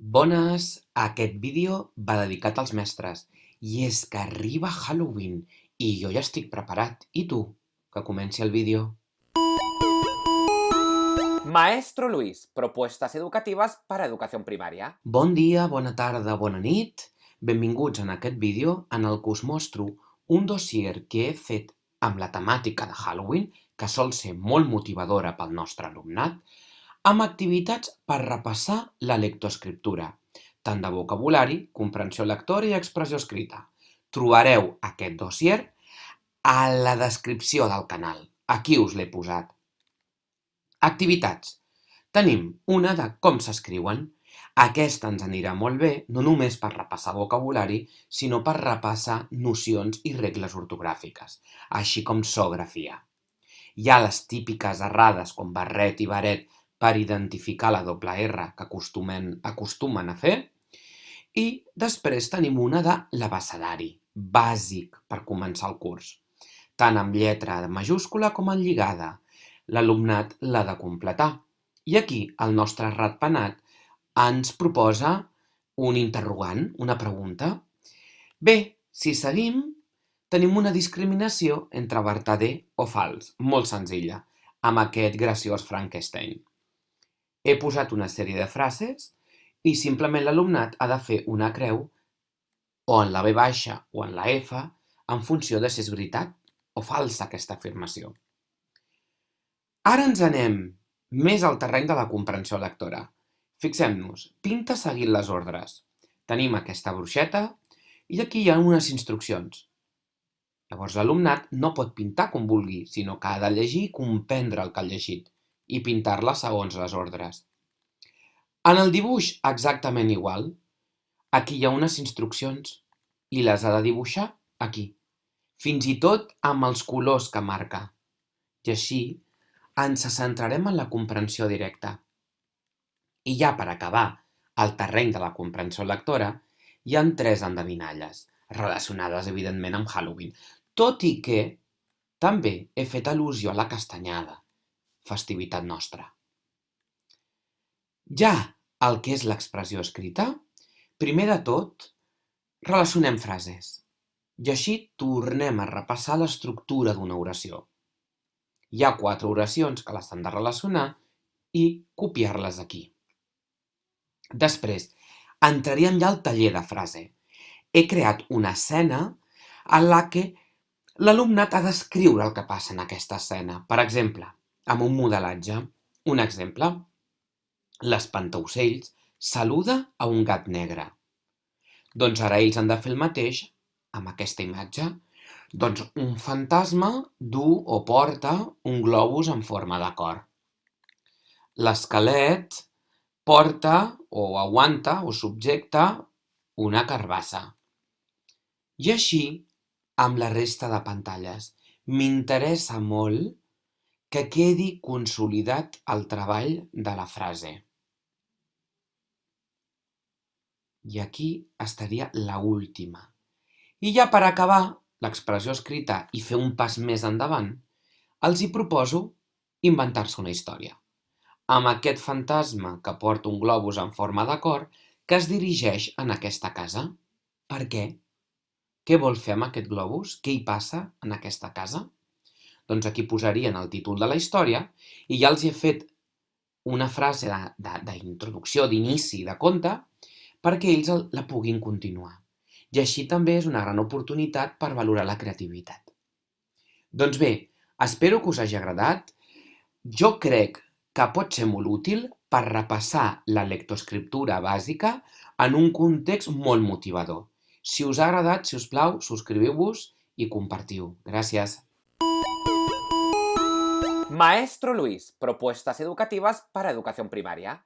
Bones, aquest vídeo va dedicat als mestres. I és que arriba Halloween i jo ja estic preparat. I tu? Que comenci el vídeo. Maestro Luis, propuestas educativas para educación primaria. Bon dia, bona tarda, bona nit. Benvinguts en aquest vídeo en el que us mostro un dossier que he fet amb la temàtica de Halloween, que sol ser molt motivadora pel nostre alumnat, amb activitats per repassar la lectoescriptura, tant de vocabulari, comprensió lectora i expressió escrita. Trobareu aquest dossier a la descripció del canal. Aquí us l'he posat. Activitats. Tenim una de com s'escriuen. Aquesta ens anirà molt bé, no només per repassar vocabulari, sinó per repassar nocions i regles ortogràfiques, així com zoografia. Hi ha les típiques errades com barret i baret per identificar la doble R que acostumen a fer, i després tenim una de l'abecedari, bàsic per començar el curs, tant amb lletra majúscula com en lligada. L'alumnat l'ha de completar. I aquí el nostre ratpenat ens proposa un interrogant, una pregunta. Bé, si seguim, tenim una discriminació entre vertader o fals, molt senzilla, amb aquest graciós Frankenstein. He posat una sèrie de frases i simplement l'alumnat ha de fer una creu o en la B baixa o en la F en funció de si és veritat o falsa aquesta afirmació. Ara ens anem més al terreny de la comprensió lectora. Fixem-nos, pinta seguint les ordres. Tenim aquesta bruixeta i aquí hi ha unes instruccions. Llavors l'alumnat no pot pintar com vulgui, sinó que ha de llegir i comprendre el que ha llegit i pintar-la segons les ordres. En el dibuix exactament igual. Aquí hi ha unes instruccions i les ha de dibuixar aquí, fins i tot amb els colors que marca. I així ens centrarem en la comprensió directa. I ja per acabar el terreny de la comprensió lectora, hi ha 3 endevinalles, relacionades evidentment amb Halloween, tot i que també he fet al·lusió a la castanyada, festivitat nostra. Ja el que és l'expressió escrita, primer de tot, relacionem frases. I així tornem a repassar l'estructura d'una oració. Hi ha 4 oracions que les han de relacionar i copiar-les aquí. Després, entraríem ja al taller de frase. He creat una escena en la que l'alumnat ha d'escriure el que passa en aquesta escena. Per exemple, amb un modelatge. Un exemple. L'espantaocells saluda a un gat negre. Doncs ara ells han de fer el mateix amb aquesta imatge. Doncs un fantasma duu o porta un globus en forma de cor. L'esquelet porta o aguanta o subjecta una carbassa. I així amb la resta de pantalles. M'interessa molt que quedi consolidat el treball de la frase. I aquí estaria l'última. I ja per acabar l'expressió escrita i fer un pas més endavant, els hi proposo inventar-se una història. Amb aquest fantasma que porta un globus en forma de cor que es dirigeix en aquesta casa. Per què? Què vol fer amb aquest globus? Què hi passa en aquesta casa? Doncs aquí posarien el títol de la història i ja els he fet una frase d'introducció, d'inici de conte, perquè ells la puguin continuar. I així també és una gran oportunitat per valorar la creativitat. Doncs bé, espero que us hagi agradat. Jo crec que pot ser molt útil per repassar la lectoescriptura bàsica en un context molt motivador. Si us ha agradat, si us plau, subscriviu-vos i compartiu. Gràcies. Maestro Luis, propuestas educativas para educación primaria.